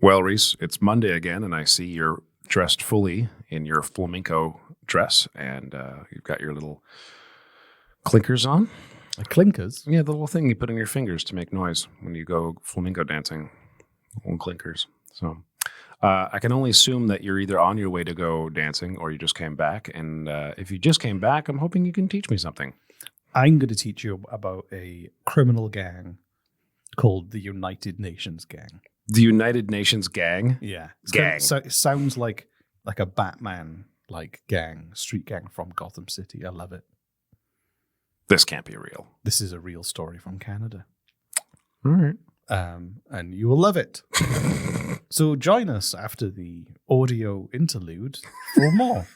Well, Reese, it's Monday again, and I see you're dressed fully in your flamenco dress, and you've got your little clinkers on. Clinkers? Yeah, the little thing you put in your fingers to make noise when you go flamenco dancing. Little clinkers. So I can only assume that you're either on your way to go dancing or you just came back. And if you just came back, I'm hoping you can teach me something. I'm going to teach you about a criminal gang called the United Nations Gang. The United Nations Gang? Yeah. Gang. So it sounds like a Batman gang, street gang from Gotham City. I love it. This can't be real. This is a real story from Canada. All right. And you will love it. So join us after the audio interlude for more.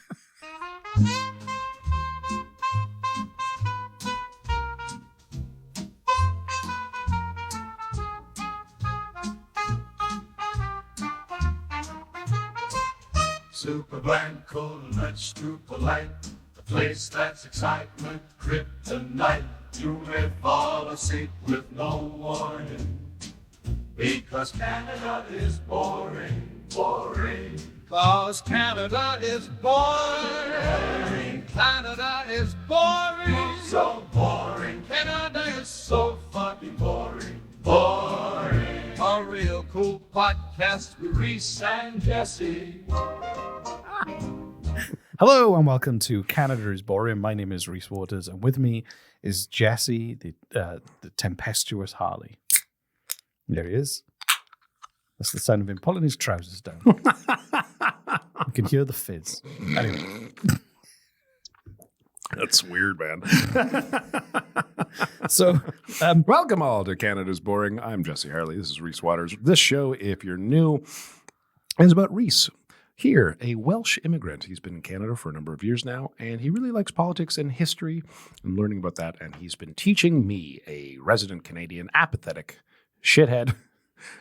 Super Blanco, let's do polite. The place that's excitement, kryptonite. You may fall asleep with no warning. Because Canada is boring, boring. Cause Canada is boring. Canada is boring. So boring. Canada is so fucking boring, boring. A real cool podcast with Reese and Jesse. Hello and welcome to Canada is Boring. My name is Reese Waters, and with me is Jesse, the tempestuous Harley. There he is. That's the sound of him pulling his trousers down. You can hear the fizz. Anyway. That's weird, man. So, welcome all to Canada's Boring. I'm Jesse Harley. This is Reese Waters. This show, if you're new, is about Reese. Here, a Welsh immigrant. He's been in Canada for a number of years now, and he really likes politics and history and learning about that. And he's been teaching me, a resident Canadian, apathetic shithead,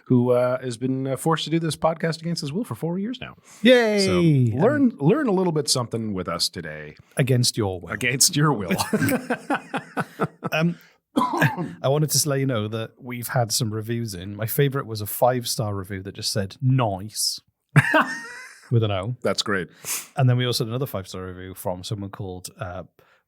who has been forced to do this podcast against his will for 4 years now. yay! So learn a little bit something with us today. Against your will. Against your will. I wanted to let you know that we've had some reviews in. My favorite was a 5-star review that just said nice with an O. That's great. And then we also had another 5-star review from someone called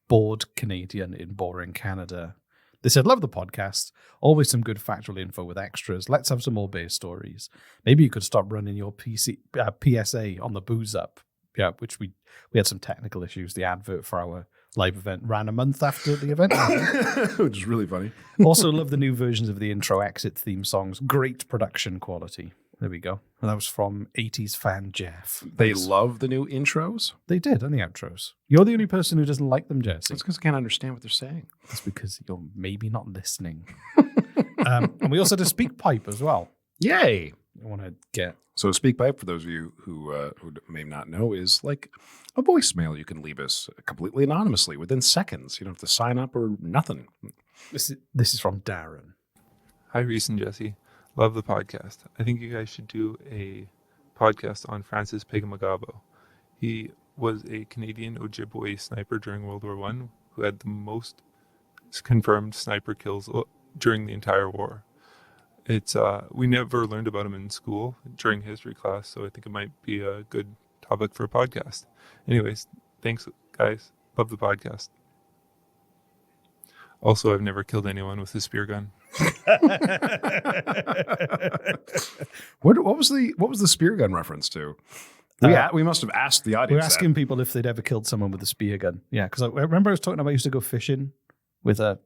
Bored Canadian in Boring Canada. They said, love the podcast. Always some good factual info with extras. Let's have some more beer stories. Maybe you could stop running your PSA on the booze up. Yeah, which we had some technical issues. The advert for our live event ran a month after the event. Which is really funny. Also love the new versions of the intro exit theme songs. Great production quality. There we go. And that was from 80s fan Jeff. They love the new intros? They did, and the outros. You're the only person who doesn't like them, Jesse. That's because I can't understand what they're saying. That's because you're maybe not listening. And we also had a speak pipe as well. Yay! I want to get... So SpeakPipe, for those of you who may not know, is like a voicemail you can leave us completely anonymously within seconds. You don't have to sign up or nothing. This is from Darren. Hi, Reese and Jesse. Love the podcast. I think you guys should do a podcast on Francis Pigmagabo. He was a Canadian Ojibwe sniper during World War I who had the most confirmed sniper kills during the entire war. It's we never learned about him in school during history class, so I think it might be a good topic for a podcast. Anyways, thanks, guys. Love the podcast. Also, I've never killed anyone with a spear gun. What was the spear gun reference to? We must have asked the audience. We're asking people if they'd ever killed someone with a spear gun. Yeah, because I remember I was talking about I used to go fishing with to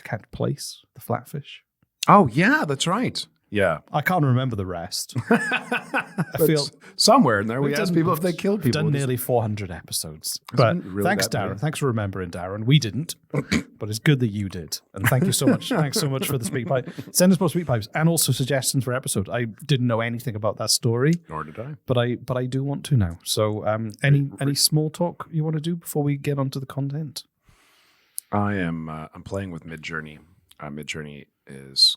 catch plaice, the flatfish. Oh, yeah, that's right. Yeah. I can't remember the rest. I feel somewhere in there we asked people if they killed people. We've done nearly 400 episodes. But really thanks, Darren. Bad. Thanks for remembering, Darren. We didn't, but it's good that you did. And thank you so much. Thanks so much for the speak pipe. Send us more speak pipes and also suggestions for episode. I didn't know anything about that story. Nor did I. But I do want to now. So any small talk you want to do before we get onto the content? I'm playing with Midjourney. Midjourney is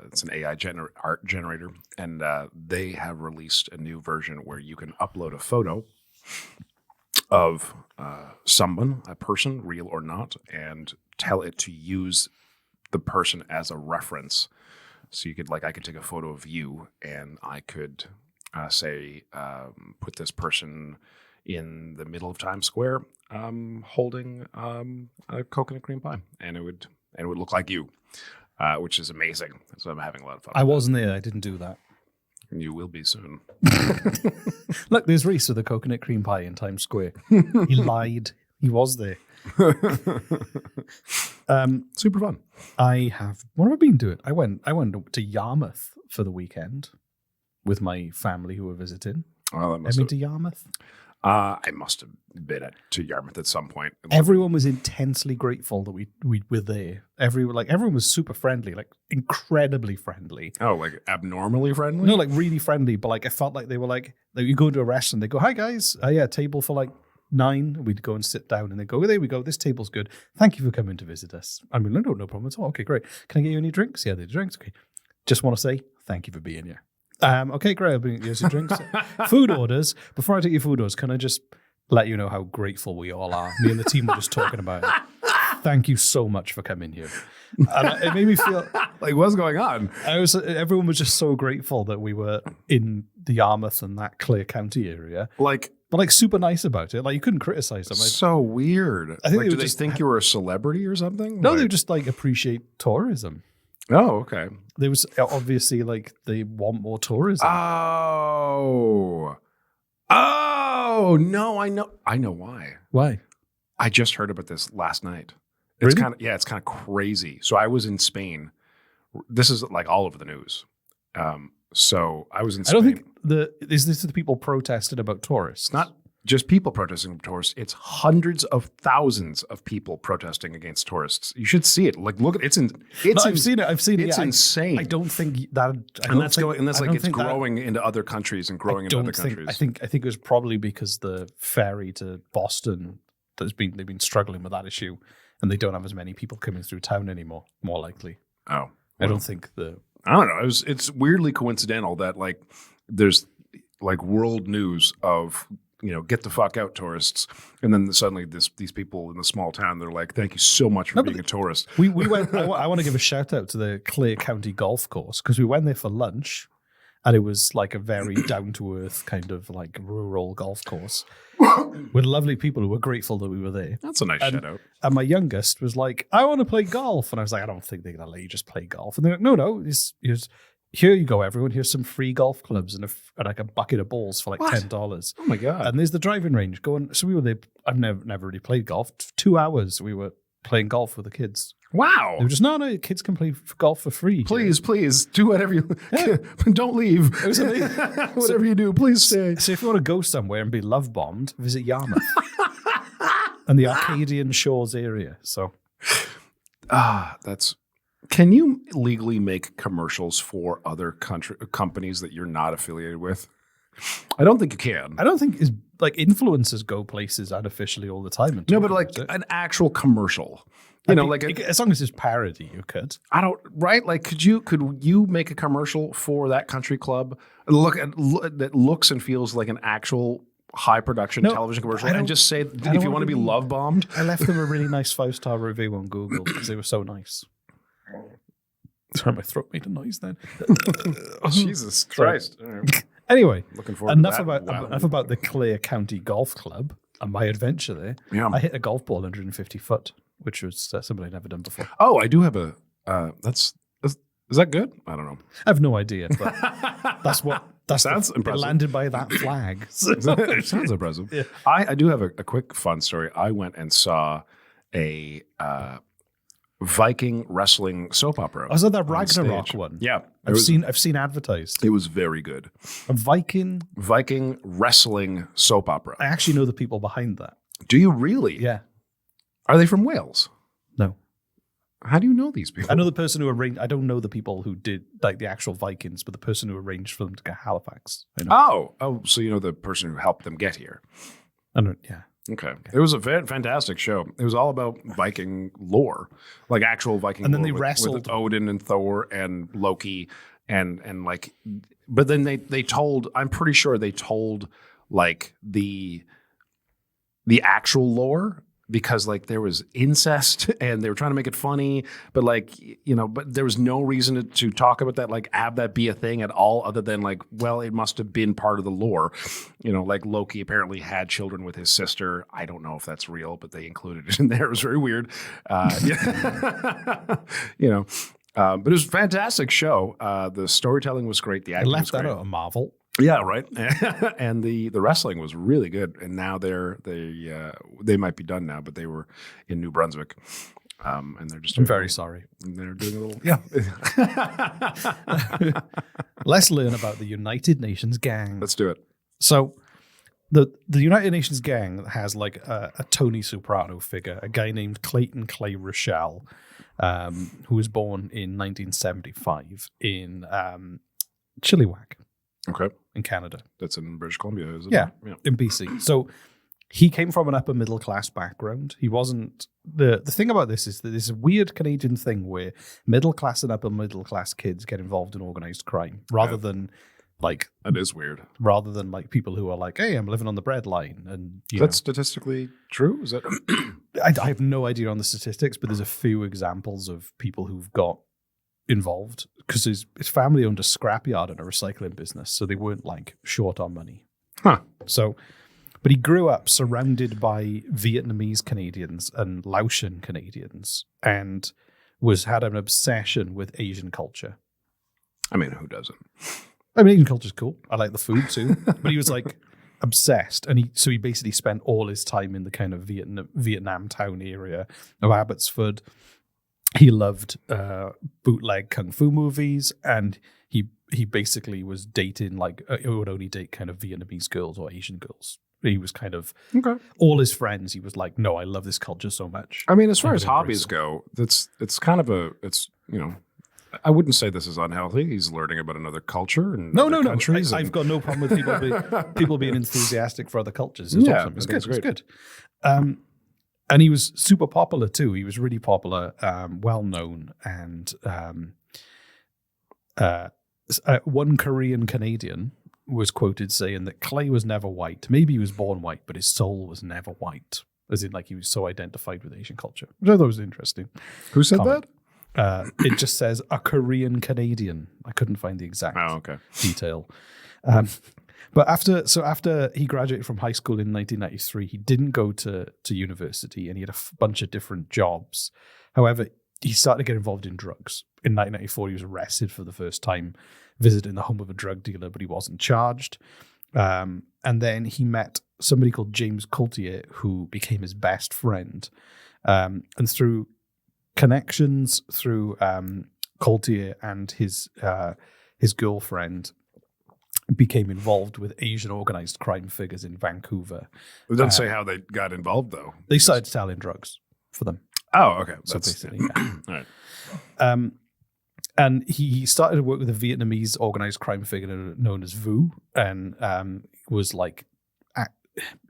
it's an AI art generator, and they have released a new version where you can upload a photo of someone, a person, real or not, and tell it to use the person as a reference So you could I could take a photo of you, and I could say, put this person in the middle of Times Square, holding a coconut cream pie, and it would look like you, which is amazing. So I'm having a lot of fun. I wasn't there. I didn't do that. And you will be soon. Look, there's Reese with a coconut cream pie in Times Square. He lied. He was there. Super fun. What have I been doing? I went to Yarmouth for the weekend with my family who were visiting. Well, Have you been to Yarmouth? I must have been to Yarmouth at some point. Everyone was intensely grateful that we were there. Everyone was super friendly, like incredibly friendly. Oh, like abnormally friendly? No, like really friendly, but like I felt like they were like you go to a restaurant, they go, "Hi guys, yeah, table for like 9." We'd go and sit down, and they go, "There we go. This table's good. Thank you for coming to visit us." I mean, no problem at all. Okay, great. Can I get you any drinks? Yeah, the drinks. Okay. Just want to say thank you for being here. Okay, great. I'll bring you some drinks. Food orders. Before I take your food orders, can I just let you know how grateful we all are? Me and the team were just talking about it. Thank you so much for coming here. And it made me feel like, what's going on? Everyone was just so grateful that we were in the Yarmouth and that Clare County area. But super nice about it. Like you couldn't criticize them. So weird. I think do they think you were a celebrity or something? No, they just appreciate tourism. Oh, okay. There was obviously they want more tourism. Oh, no, I know why. Why? I just heard about this last night. It's Really? it's kind of crazy. So I was in Spain. This is like all over the news. So I was in Spain. I don't think is this the people protesting about tourists? It's not just people protesting about tourists. It's hundreds of thousands of people protesting against tourists. You should see it. Like, look, I've seen it. I've seen it. It's insane. I don't think that. It's growing into other countries and growing into other countries. I think it was probably because the ferry to Boston they've been struggling with that issue, and they don't have as many people coming through town anymore. More likely. Oh, I don't think I don't know. It's weirdly coincidental that there's world news of get the fuck out tourists, and then suddenly these people in the small town, they're like, thank you so much for being a tourist. We went. I want to give a shout out to the Clare County Golf Course because we went there for lunch, and it was like a very down to earth kind of like rural golf course with lovely people who were grateful that we were there. That's a nice shout out. And my youngest was like, I want to play golf. And I was like, I don't think they're going to let you just play golf. And they're like, no, here you go, everyone. Here's some free golf clubs and a bucket of balls for $10. Oh my God. And there's the driving range going. So we were there. I've never really played golf. 2 hours we were playing golf with the kids. Wow. They were just, no, kids can play golf for free. Please do whatever you don't leave. It was amazing. Whatever you do, please stay. So if you want to go somewhere and be love bombed, visit Yarmouth and the Arcadian Shores area. So can you legally make commercials for other companies that you're not affiliated with? I don't think you can. I don't think influencers go places unofficially all the time. No, but an actual commercial. As long as it's parody, you could. I don't right. Like, could you make a commercial for that country club? That looks and feels like an actual high production television commercial, and just say if you want to be love bombed. I left them a really nice 5-star review on Google because they were so nice. Sorry, my throat made a noise then. Jesus Christ! Anyway, looking forward. Enough about the Clare County Golf Club and my adventure there. Yeah. I hit a golf ball 150 foot, which was something I'd never done before. Oh, I do have a. Is that good? I don't know. I have no idea, but that sounds impressive. It landed by that flag. It sounds impressive. Yeah. I do have a quick fun story. I went and saw a Viking wrestling soap opera. Was that Ragnarok one? Yeah, I've seen advertised. It was very good. A Viking wrestling soap opera. I actually know the people behind that. Do you really? Yeah. Are they from Wales? No. How do you know these people? I know the person who arranged. I don't know the people who did the actual Vikings, but the person who arranged for them to get Halifax. I know. Oh, so you know the person who helped them get here. I don't. Yeah. Okay. It was a fantastic show. It was all about Viking lore, like actual Viking and then lore they wrestled with Odin and Thor and Loki and but then they told, I'm pretty sure they told like the actual lore because like there was incest and they were trying to make it funny, but like, but there was no reason to talk about that, like have that be a thing at all, other than like, well, it must have been part of the lore. Like Loki apparently had children with his sister. I don't know if that's real, but they included it in there. It was very weird. But it was a fantastic show. The storytelling was great. The I acting was left that great. out of Marvel. Yeah, right. And the wrestling was really good. And now they might be done now, but they were in New Brunswick, and they're just. I'm very sorry. They're doing a little. Yeah. Let's learn about the United Nations gang. Let's do it. So, the United Nations gang has like a Tony Soprano figure, a guy named Clayton Clay Rochelle, who was born in 1975 in Chilliwack. Okay. In Canada. That's in British Columbia, isn't yeah, it? Yeah, in BC. So he came from an upper middle class background. He wasn't the thing about this is that there's a weird Canadian thing where middle class and upper middle class kids get involved in organized crime rather than like that is weird. Rather than like people who are like, hey, I'm living on the bread line, and that's statistically true. Is that? I have no idea on the statistics, but there's a few examples of people who've got involved because his family owned a scrapyard and a recycling business, so they weren't like short on money. Huh. So, but he grew up surrounded by Vietnamese Canadians and Laotian Canadians, and had an obsession with Asian culture. I mean, who doesn't? I mean, Asian culture's cool. I like the food too, but he was like obsessed, and he basically spent all his time in the kind of Vietnam town area of Abbotsford. He loved bootleg kung fu movies, and he basically was dating like he would only date kind of Vietnamese girls or Asian girls. He was kind of all his friends. He was like, no, I love this culture so much. I mean, as far as hobbies go, it's kind of I wouldn't say this is unhealthy. He's learning about another culture and other countries. I've got no problem with people being enthusiastic for other cultures. It's awesome. It's good. It's good. And he was super popular too. He was really popular, well known, and one Korean Canadian was quoted saying that Clay was never white. Maybe he was born white, but his soul was never white. As in, like he was so identified with Asian culture, which I thought was interesting. Who said that? It just says a Korean Canadian. I couldn't find the exact detail. But after he graduated from high school in 1993, he didn't go to university, and he had a bunch of different jobs. However, he started to get involved in drugs. In 1994, he was arrested for the first time, visiting the home of a drug dealer, but he wasn't charged. And then he met somebody called James Coultier, who became his best friend. And through connections, through Coultier and his girlfriend, became involved with Asian organized crime figures in Vancouver. It doesn't say how they got involved, though. They started selling drugs for them. Oh, okay. So basically, all right. And he started to work with a Vietnamese organized crime figure known as Vu, and was like,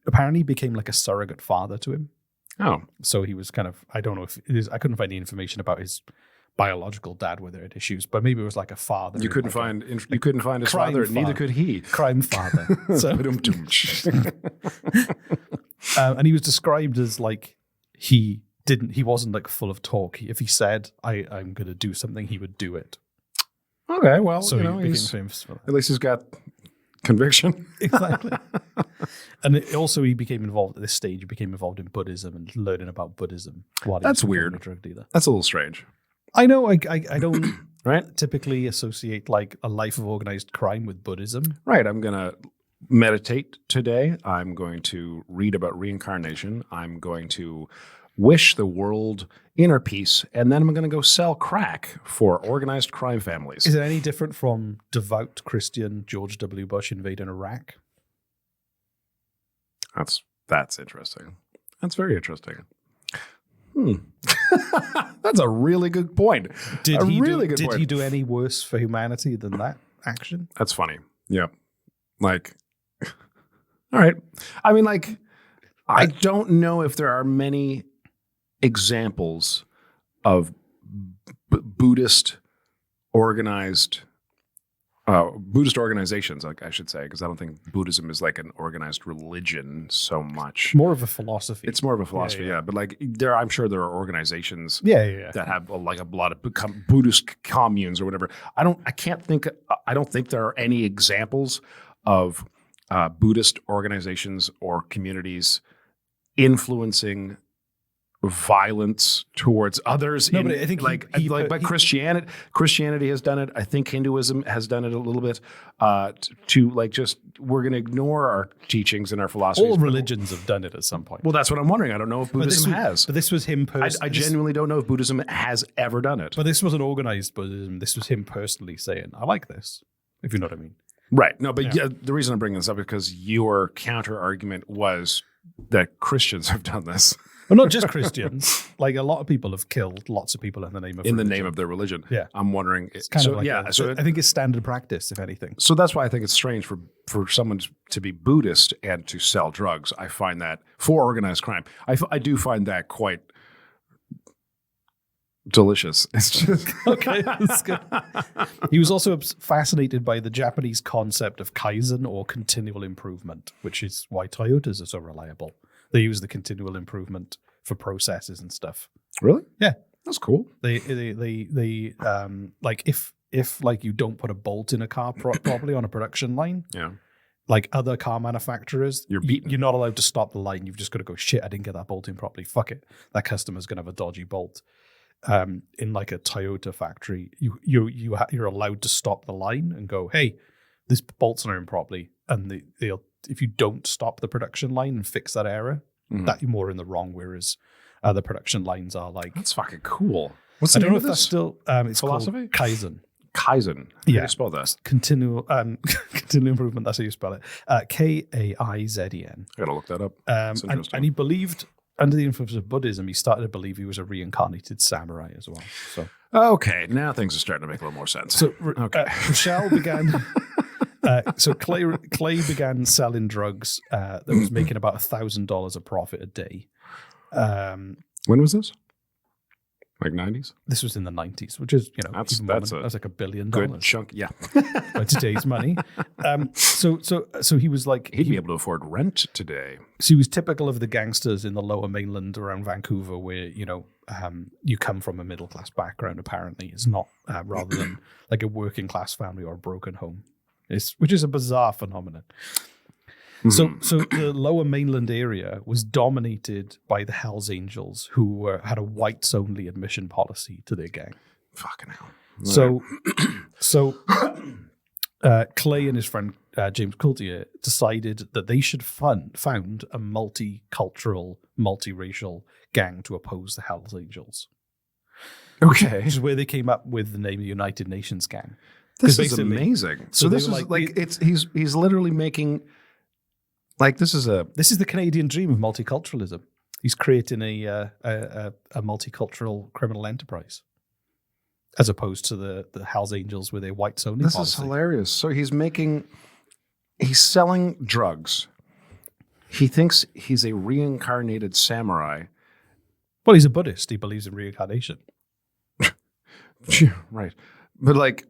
apparently became like a surrogate father to him. Oh. So he was kind of, I don't know if it is, I couldn't find any information about his biological dad whether it had issues, but maybe it was like a father. You couldn't find his father, neither could he. Crime father. So, and he was described as like he wasn't like full of talk. If he said I'm going to do something, he would do it. Okay, well, so he became famous for that. At least he's got conviction. Exactly. And he became involved at this stage. He became involved in Buddhism and learning about Buddhism. That's weird. A drug dealer. That's a little strange. I know. I don't right typically associate like a life of organized crime with Buddhism. Right. I'm gonna meditate today. I'm going to read about reincarnation. I'm going to wish the world inner peace, and then I'm going to go sell crack for organized crime families. Is it any different from devout Christian George W. Bush invading Iraq? That's interesting. That's very interesting. That's a really good point. Did he do any worse for humanity than that action? That's funny. Yeah. Like, all right. I mean, like, I don't know if there are many examples of Buddhist organized Buddhist organizations, like I should say, because I don't think Buddhism is like an organized religion so much. More of a philosophy. It's more of a philosophy, yeah. But like I'm sure there are organizations that have like a lot of Buddhist communes or whatever. I don't think there are any examples of Buddhist organizations or communities influencing violence towards others. No, but I think but Christianity has done it. I think Hinduism has done it a little bit. To like just we're going to ignore our teachings and our philosophies. All religions have done it at some point. Well, that's what I'm wondering. I don't know if Buddhism has. But this was him personally. I genuinely don't know if Buddhism has ever done it. But this wasn't organized Buddhism. This was him personally saying, "I like this." If you know what I mean. Right. No, but the reason I'm bringing this up is because your counter argument was that Christians have done this. Well, not just Christians. Like a lot of people have killed lots of people in the name of the name of their religion. Yeah, I'm wondering. It's kind of like I think it's standard practice, if anything. So that's why I think it's strange for someone to be Buddhist and to sell drugs. I find that for organized crime. I do find that quite delicious. It's just okay. That's good. He was also fascinated by the Japanese concept of kaizen or continual improvement, which is why Toyotas are so reliable. They use the continual improvement for processes and stuff. Really? Yeah, that's cool. They like if like you don't put a bolt in a car properly on a production line. Yeah. Like other car manufacturers, you're beaten. You're not allowed to stop the line. You've just got to go, shit, I didn't get that bolt in properly. Fuck it. That customer's going to have a dodgy bolt. In like a Toyota factory, you're allowed to stop the line and go, hey, this bolt's not in properly. And they'll if you don't stop the production line and fix that error, that you're more in the wrong. Whereas other production lines are like, that's fucking cool. What's the name of this? That's still it's philosophy? Called Kaizen. Kaizen. How do you spell that? Continual improvement. That's how you spell it. Kaizen. I gotta look that up. And he believed, under the influence of Buddhism, he started to believe he was a reincarnated samurai as well. So okay, now things are starting to make a little more sense. So Rochelle began. So Clay began selling drugs that was making about $1,000 a profit a day. When was this? Like 90s? This was in the 90s, which is, that's like $1 billion. Good chunk, yeah. By today's money. So he was like... He'd be able to afford rent today. So he was typical of the gangsters in the lower mainland around Vancouver where, you come from a middle-class background, apparently. It's not rather than like a working-class family or a broken home. Which is a bizarre phenomenon. Mm-hmm. So the lower mainland area was dominated by the Hells Angels, who had a whites-only admission policy to their gang. Fucking hell. So Clay and his friend James Coultier decided that they should found a multicultural, multiracial gang to oppose the Hells Angels. Okay. Which is where they came up with the name United Nations Gang. This is amazing. So this is like he's literally making this is the Canadian dream of multiculturalism. He's creating a multicultural criminal enterprise, as opposed to the Hells Angels with their whites only. This is hilarious. So he's selling drugs. He thinks he's a reincarnated samurai. Well, he's a Buddhist. He believes in reincarnation. Right, but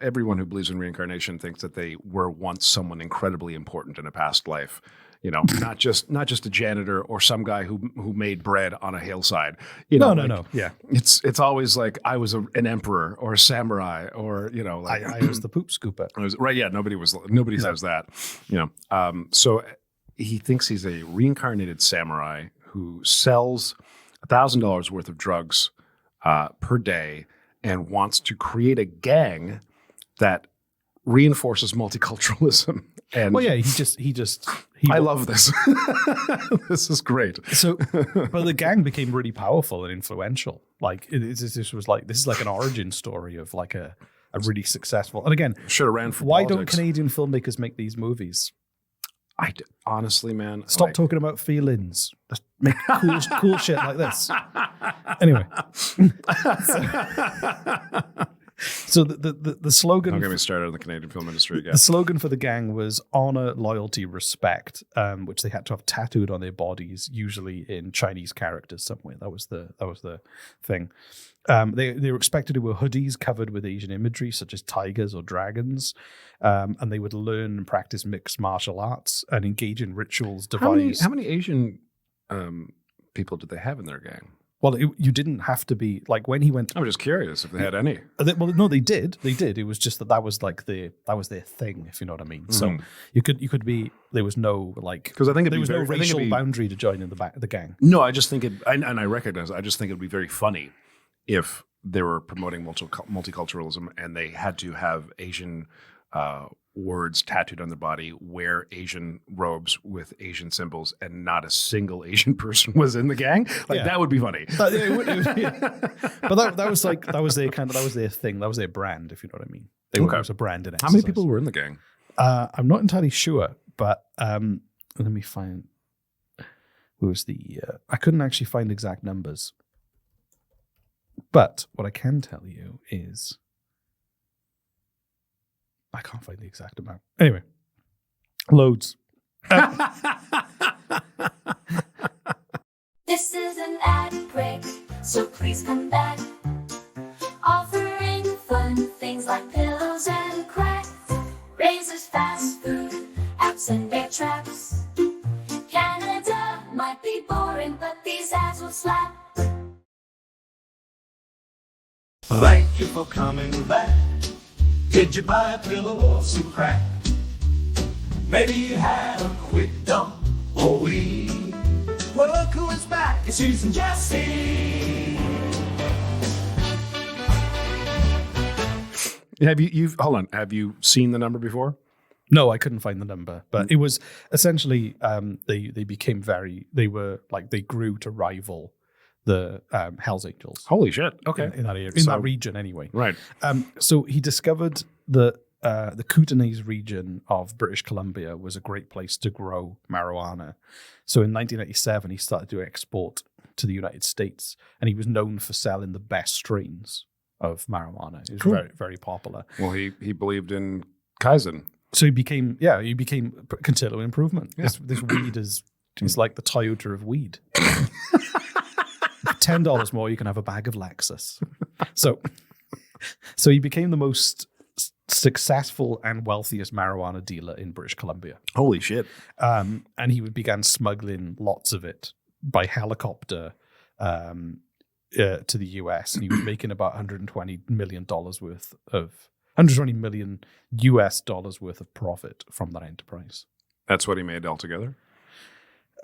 everyone who believes in reincarnation thinks that they were once someone incredibly important in a past life. Not just a janitor or some guy who made bread on a hillside. No. Yeah, it's always like I was an emperor or a samurai or I was the poop scooper. Right? Yeah, nobody says that. So he thinks he's a reincarnated samurai who sells $1,000 worth of drugs per day and wants to create a gang that reinforces multiculturalism. And I love this. This is great. So, but the gang became really powerful and influential. Like this is like an origin story of like a really successful. And again, should have ran for why politics. Don't Canadian filmmakers make these movies? Honestly, man. Stop talking about feelings. Just make cool shit like this. Anyway. So the slogan. Don't get me started on the Canadian film industry again. The slogan for the gang was honor, loyalty, respect, which they had to have tattooed on their bodies, usually in Chinese characters somewhere. That was the thing. They were expected to wear hoodies covered with Asian imagery, such as tigers or dragons, and they would learn and practice mixed martial arts and engage in rituals devised. How many Asian people did they have in their gang? Well, you didn't have to be like when he went. I'm just curious if they had any. Well, no, they did. They did. It was just that was like that was their thing, if you know what I mean. So you could be. There was no like because I think there was no racial boundary to join in the gang. No, I just think it, and I recognize. I just think it'd be very funny if they were promoting multiculturalism and they had to have Asian words tattooed on their body, wear Asian robes with Asian symbols, and not a single Asian person was in the gang. That would be funny. But that was their thing. That was their brand, if you know what I mean. It was a brand in exercise. How many people were in the gang? I'm not entirely sure, but let me find. Who was the? I couldn't actually find exact numbers. But what I can tell you is I can't find the exact amount. Anyway, loads. This is an ad break, so please come back. Offering fun things like pillows and cracks, razors, fast food, apps and bear traps. Canada might be boring, but these ads will slap. Thank you for coming back. Did you buy a pillow or some crack? Maybe you had a quick dump or weed. Well, look who is back. It's Susan Jesse. Have you seen the number before? No, I couldn't find the number, but it was essentially they grew to rival the Hells Angels. Holy shit! Okay, in that area, in that region anyway. Right. So he discovered that the Kootenais region of British Columbia was a great place to grow marijuana. So in 1987, he started to export to the United States, and he was known for selling the best strains of marijuana. It was very, very popular. Well, he believed in Kaizen. So he became continual improvement. Yeah. This weed is like the Toyota of weed. $10 more, you can have a bag of Lexus. So he became the most successful and wealthiest marijuana dealer in British Columbia. Holy shit. And he began smuggling lots of it by helicopter to the US. And he was making about $120 million worth of $120 million US dollars worth of profit from that enterprise. That's what he made altogether?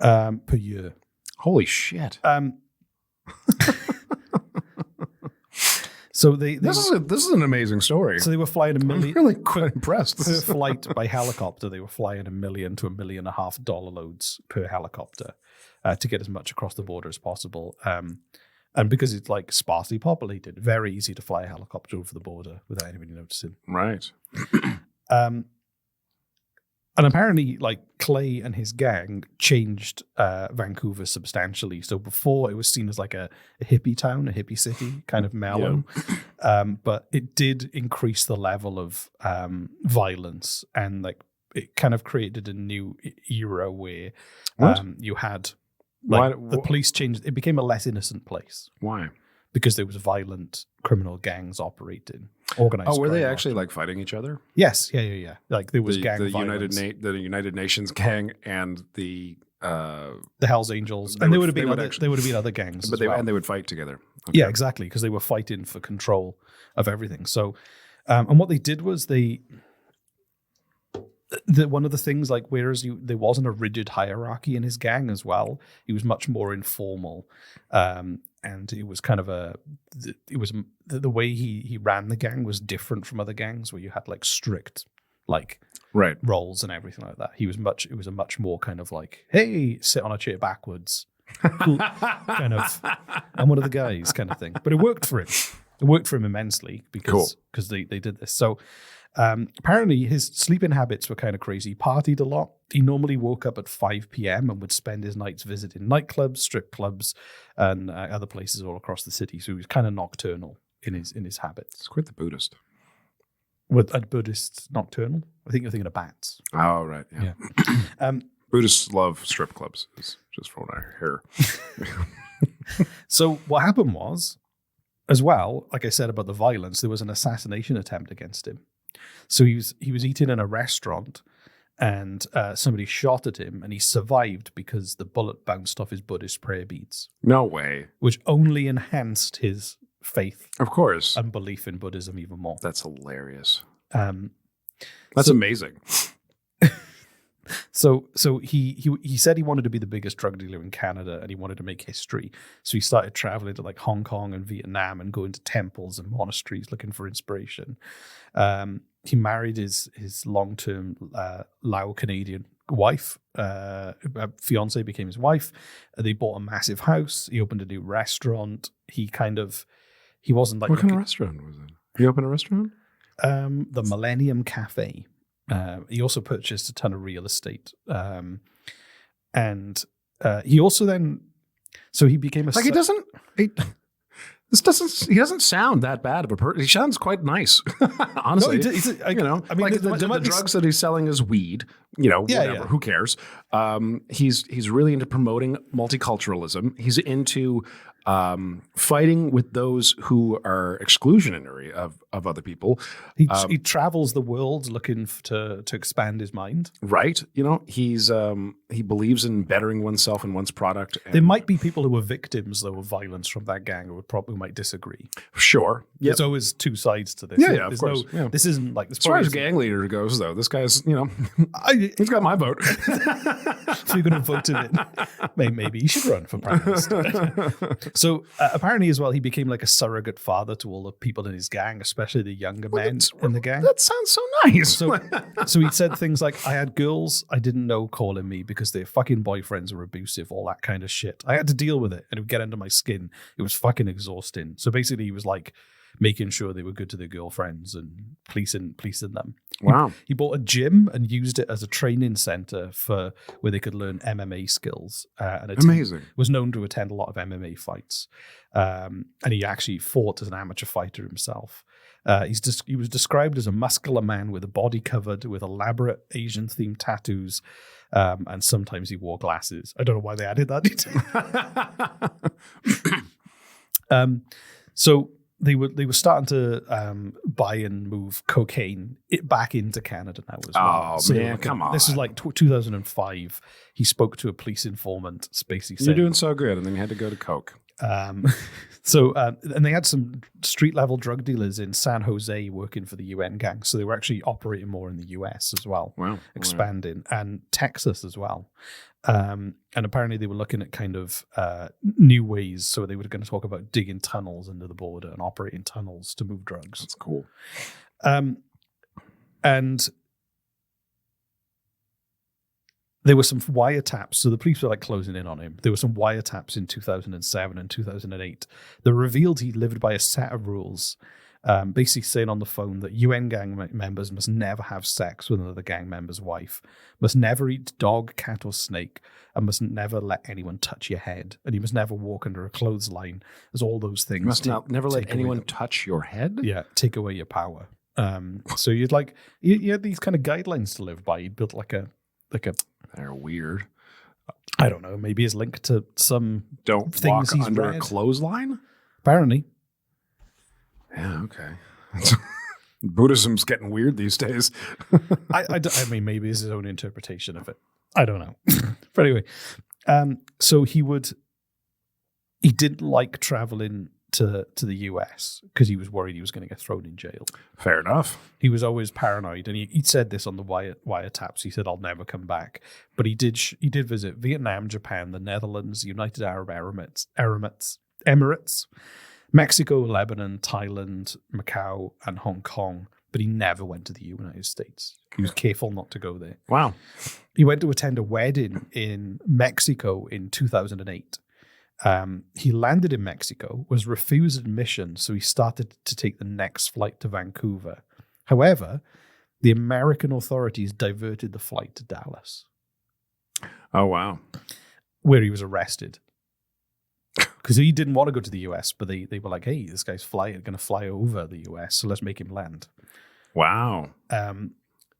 Per year. Holy shit. So this is an amazing story. So they were flying $1 million. I'm really quite impressed. Per flight by helicopter, they were flying $1 million to $1.5 million loads per helicopter to get as much across the border as possible. And because it's like sparsely populated, very easy to fly a helicopter over the border without anybody noticing. Right. And apparently, like, Clay and his gang changed Vancouver substantially. So before, it was seen as like a hippie town, a hippie city, kind of mellow. Yeah. But it did increase the level of violence, and like it kind of created a new era where you had the police changed. It became a less innocent place. Why? Because there was violent criminal gangs operating, organized. Oh, were they actually like fighting each other? Yes, yeah. Like there was gang violence. The United Nations gang and the Hells Angels, and there would have been other gangs, but and they would fight together. Okay. Yeah, exactly, because they were fighting for control of everything. So, and what they did was one of the things, like, whereas there wasn't a rigid hierarchy in his gang as well, he was much more informal. And it was kind of the way he ran the gang was different from other gangs where you had like strict roles and everything like that. It was a much more kind of like, hey, sit on a chair backwards, kind of, I'm one of the guys kind of thing. But it worked for him. It worked for him immensely because they did this. So apparently his sleeping habits were kind of crazy. He partied a lot. He normally woke up at 5 p.m. and would spend his nights visiting nightclubs, strip clubs, and other places all across the city. So he was kind of nocturnal. in his habits. It's quite the Buddhist. With a Buddhist nocturnal, I think you're thinking of bats. Oh, right. Yeah. Buddhists love strip clubs, is just from what I hear. So what happened was, as well, like I said about the violence, there was an assassination attempt against him. So he was eating in a restaurant, and somebody shot at him, and he survived because the bullet bounced off his Buddhist prayer beads, No way. which only enhanced his faith Of course. and belief in Buddhism even more. That's hilarious. Um, That's so- amazing. So he said he wanted to be the biggest drug dealer in Canada, and he wanted to make history. So he started traveling to like Hong Kong and Vietnam and going to temples and monasteries looking for inspiration. He married his long-term Lao Canadian wife. Fiance became his wife. They bought a massive house. He opened a new restaurant. He wasn't like What kind of restaurant was it? You open a restaurant? the Millennium Cafe. He also purchased a ton of real estate. And he also then, so he became a... Like he doesn't sound that bad of a person. He sounds quite nice, honestly. No, I mean, the drugs that he's selling is weed. Whatever. Yeah. Who cares? He's really into promoting multiculturalism. He's into fighting with those who are exclusionary of other people. He travels the world looking to expand his mind. Right? He believes in bettering oneself and one's product. There might be people who were victims, though, of might from that gang who might disagree. Sure. Yep. There's always two sides to this. Yeah, of course. This isn't like... As far as gang leader goes, though, this guy's, he's got my vote. So you're going to vote him in. Maybe he should run for prime minister. So apparently as well, he became like a surrogate father to all the people in his gang, especially the younger men in the gang. That sounds so nice. So he said things like, I had girls I didn't know calling me because their fucking boyfriends were abusive, all that kind of shit. I had to deal with it, and it would get under my skin. It was fucking exhausting. So basically he was like making sure they were good to their girlfriends and policing them. Wow. He bought a gym and used it as a training center for where they could learn MMA skills. And Amazing. was known to attend a lot of MMA fights. And he actually fought as an amateur fighter himself. He was described as a muscular man with a body covered with elaborate Asian-themed tattoos, and sometimes he wore glasses. I don't know why they added that detail. So they were starting to buy and move cocaine back into Canada now as well. Oh, So man, come on. This is like 2005. He spoke to a police informant, basically You're saying, doing so good, and then you had to go to coke. and they had some street level drug dealers in San Jose working for the UN gang. So they were actually operating more in the US as well. Wow. Expanding, and Texas as well. And apparently they were looking at kind of new ways. So they were going to talk about digging tunnels under the border and operating tunnels to move drugs. That's cool. And there were some wiretaps. So the police were like closing in on him. There were some wiretaps in 2007 and 2008 that revealed he lived by a set of rules, basically saying on the phone that UN gang members must never have sex with another gang member's wife, must never eat dog, cat, or snake, and must never let anyone touch your head. And you must never walk under a clothesline, as all those things. You must never let take away anyone the- touch your head? Yeah, take away your power. So you had these kind of guidelines to live by. You built like a They're weird. I don't know, maybe it's linked to some Don't things walk he's under a read. clothesline? Apparently. Yeah, okay. Buddhism's getting weird these days. I mean, maybe it's his own interpretation of it. I don't know. But anyway, so he didn't like traveling to the US because he was worried he was going to get thrown in jail. Fair enough. He was always paranoid, and he said this on the wiretaps. He said, "I'll never come back." But he did visit Vietnam, Japan, the Netherlands, United Arab Emirates, Mexico, Lebanon, Thailand, Macau, and Hong Kong. But he never went to the United States. He was careful not to go there. Wow. He went to attend a wedding in Mexico in 2008. He landed in Mexico, was refused admission, so he started to take the next flight to Vancouver. However, the American authorities diverted the flight to Dallas, Oh, wow. where he was arrested. because he didn't want to go to the US, but they were like, hey, this guy's going to fly over the US, so let's make him land. Wow.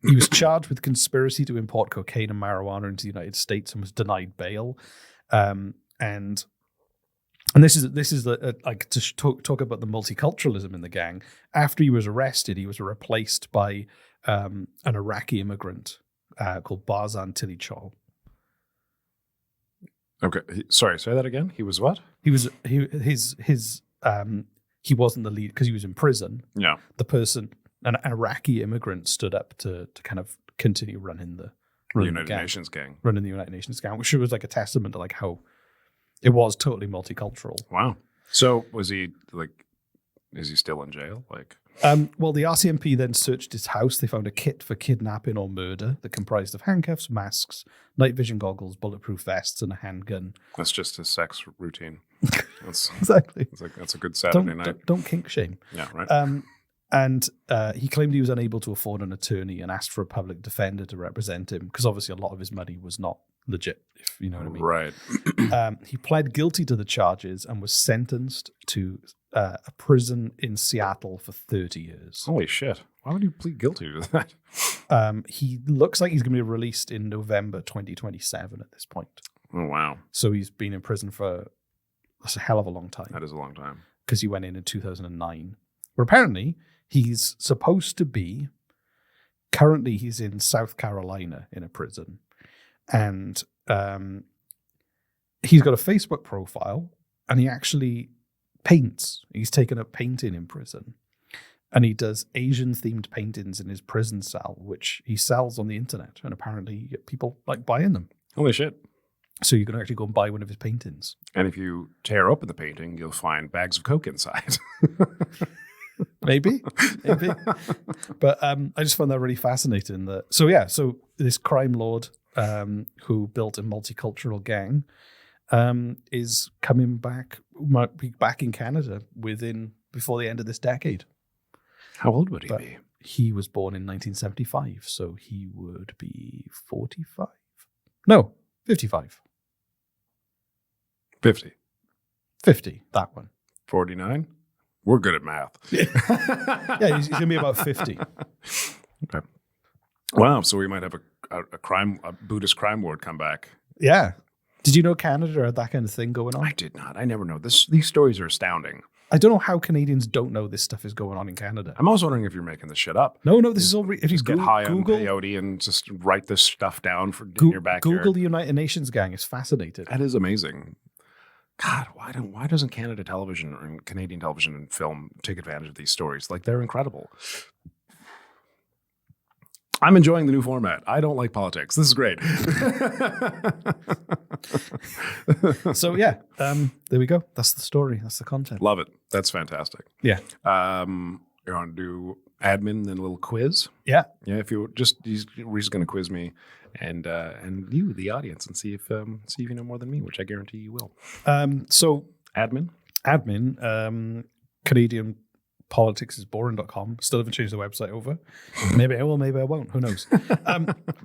He was charged with conspiracy to import cocaine and marijuana into the United States and was denied bail. And this is like to talk about the multiculturalism in the gang. After he was arrested, he was replaced by an Iraqi immigrant called Barzan Tilichol. Okay. Sorry, say that again. He was what? He wasn't the lead because he was in prison. Yeah. An Iraqi immigrant stood up to kind of continue running the United Nations gang. Running the United Nations gang, which was like a testament to like how it was totally multicultural. Wow. So was he is he still in jail? Well, the RCMP then searched his house. They found a kit for kidnapping or murder that comprised of handcuffs, masks, night vision goggles, bulletproof vests, and a handgun. That's just his sex routine. That's Exactly. that's a good Saturday night. Don't kink shame. Yeah, right. And he claimed he was unable to afford an attorney and asked for a public defender to represent him because obviously a lot of his money was not legit, if you know what I mean. Right. He pled guilty to the charges and was sentenced to a prison in Seattle for 30 years. Holy shit. Why would you plead guilty to that? He looks like he's going to be released in November 2027 at this point. Oh, wow. So he's been in prison for that's a hell of a long time. That is a long time. Because he went in 2009. But apparently, he's supposed to be, currently he's in South Carolina in a prison. And he's got a Facebook profile and he actually paints. He's taken up painting in prison. And he does Asian-themed paintings in his prison cell, which he sells on the internet. And apparently people like buying them. Holy shit. So you can actually go and buy one of his paintings. And if you tear open the painting, you'll find bags of coke inside. Maybe. But I just found that really fascinating. So this crime lord who built a multicultural gang is coming back, might be back in Canada before the end of this decade. How old would he be? He was born in 1975, so he would be 45. No, 55. 50. 50, that one. 49? We're good at math. Yeah, he's going to be about 50. Okay. Wow, so we might have a Buddhist crime lord come back. Yeah. Did you know Canada had that kind of thing going on? I did not. I never know. These stories are astounding. I don't know how Canadians don't know this stuff is going on in Canada. I'm also wondering if you're making this shit up. No, this is all if you get high on Google peyote and just write this stuff down for in your backyard. Google the United Nations gang. It's fascinating. That is amazing. God, why doesn't Canada television or Canadian television and film take advantage of these stories? Like, they're incredible. I'm enjoying the new format. I don't like politics. This is great. So yeah, there we go. That's the story. That's the content. Love it. That's fantastic. Yeah. You're going to do admin, then a little quiz. Yeah. Yeah. If you he's going to quiz me and you, the audience, and see if you know more than me, which I guarantee you will. So admin, Canadian politics is boring.com. Still haven't changed the website over. Maybe I will, maybe I won't. Who knows?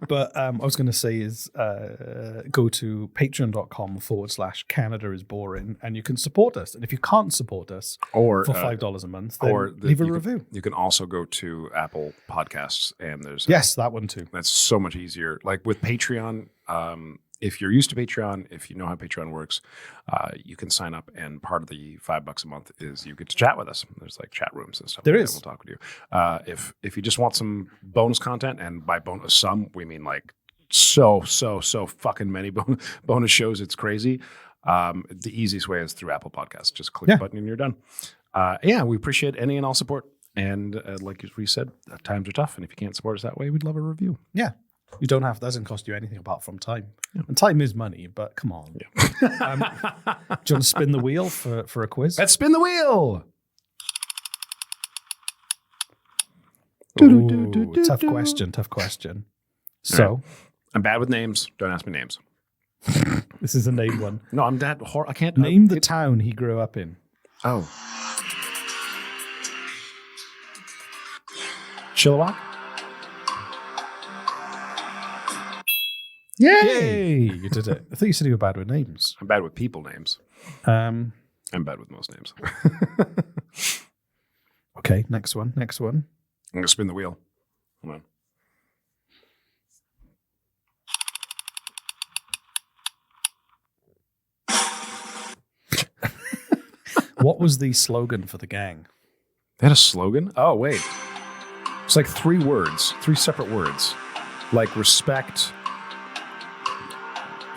But I was going to say is go to patreon.com/Canada is boring and you can support us. And if you can't support us for $5 a month, then leave a review. You can also go to Apple Podcasts and there's that one too. That's so much easier. Like with Patreon, if you're used to Patreon, if you know how Patreon works, you can sign up, and part of the $5 a month is you get to chat with us. There's like chat rooms and stuff. There like is. That. We'll talk with you. If you just want some bonus content, and by bonus some, we mean like so fucking many bonus shows. It's crazy. The easiest way is through Apple Podcasts. Just click the button and you're done. We appreciate any and all support. And like we said, times are tough, and if you can't support us that way, we'd love a review. Yeah. You don't have, doesn't cost you anything apart from time. Yeah. And time is money, but come on. Yeah. Do you want to spin the wheel for a quiz? Let's spin the wheel. Ooh, tough question. So, right. I'm bad with names. Don't ask me names. This is a name one. No, I'm that I can't name the town he grew up in. Oh, Chilliwack. Yay! You did it. I thought you said you were bad with names. I'm bad with people names. Um, I'm bad with most names. okay, next one. I'm going to spin the wheel. Hold on. What was the slogan for the gang? They had a slogan? Oh, wait. It's like 3 words, 3 separate words. Like respect,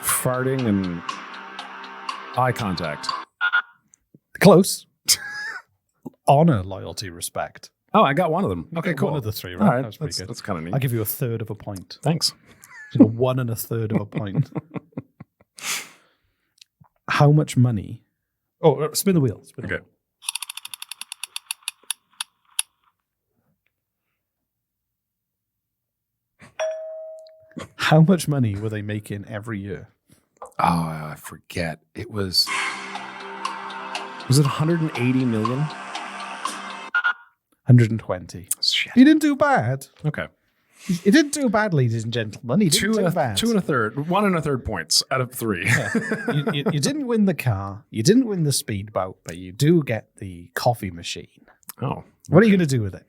farting, and eye contact. Close. Honor, loyalty, respect. Oh, I got one of them. Okay, cool. One of the 3, right? All right, That was pretty good. that's kind of neat. I'll give you a third of a point. Thanks. 1 1/3 of a point. How much money? Oh, spin the wheel. Spin the Okay. wheel. How much money were they making every year? Oh, I forget. It was it 180 million? 120. Shit. You didn't do bad. Okay. You didn't do bad, ladies and gentlemen. You didn't do bad. 2 1/3. 1 1/3 points out of 3. You didn't win the car. You didn't win the speedboat, but you do get the coffee machine. Oh. What are you going to do with it?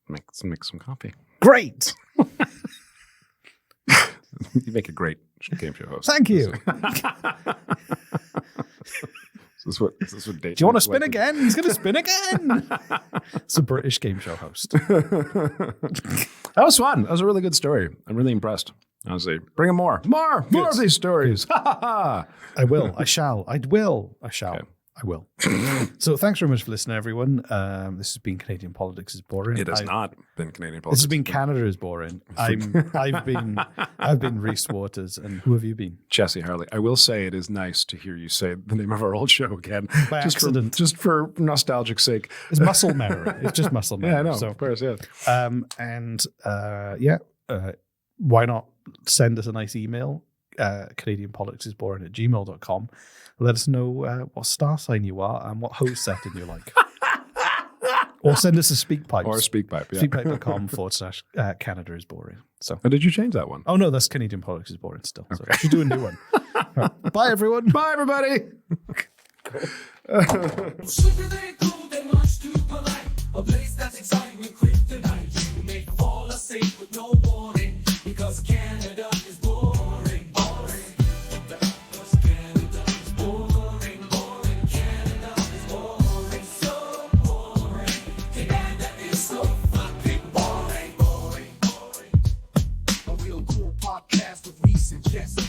Make some coffee. Great. You make a great game show host. Thank you. Is this what Do you want to spin again? He's going to spin again. It's a British game show host. That was fun. That was a really good story. I'm really impressed. Honestly, bring him more of these stories. I will. I shall. I will. I shall. Okay. I will. So thanks very much for listening, everyone. This has been Canadian Politics is Boring. It has not been Canadian This politics. has been Canada is Boring. I've been Reese Waters, and who have you been? Jesse Harley. I will say it is nice to hear you say the name of our old show again. By just accident. just for nostalgic sake. It's muscle memory. It's just muscle memory. Yeah, I know. So, Of course, yeah. why not send us a nice email? CanadianPoliticsIsBoring@gmail.com. Let us know what star sign you are and what hose setting you like. Or send us a speak pipe. Or a speak pipe. Yeah. Speakpipe.com/Canada is boring. So, Oh, did you change that one? oh no, that's Canadian Politics is Boring still. So we should do a new one. Right. Bye, everyone. Bye, everybody. Super they cool, they much too polite. A place that's exciting with kryptonite. You may fall asleep with no warning because Canada is boring, boring. Because Canada is boring, boring. Canada is boring, so boring. Canada is so fucking boring, boring, boring. A real cool podcast with Reese and Jesse.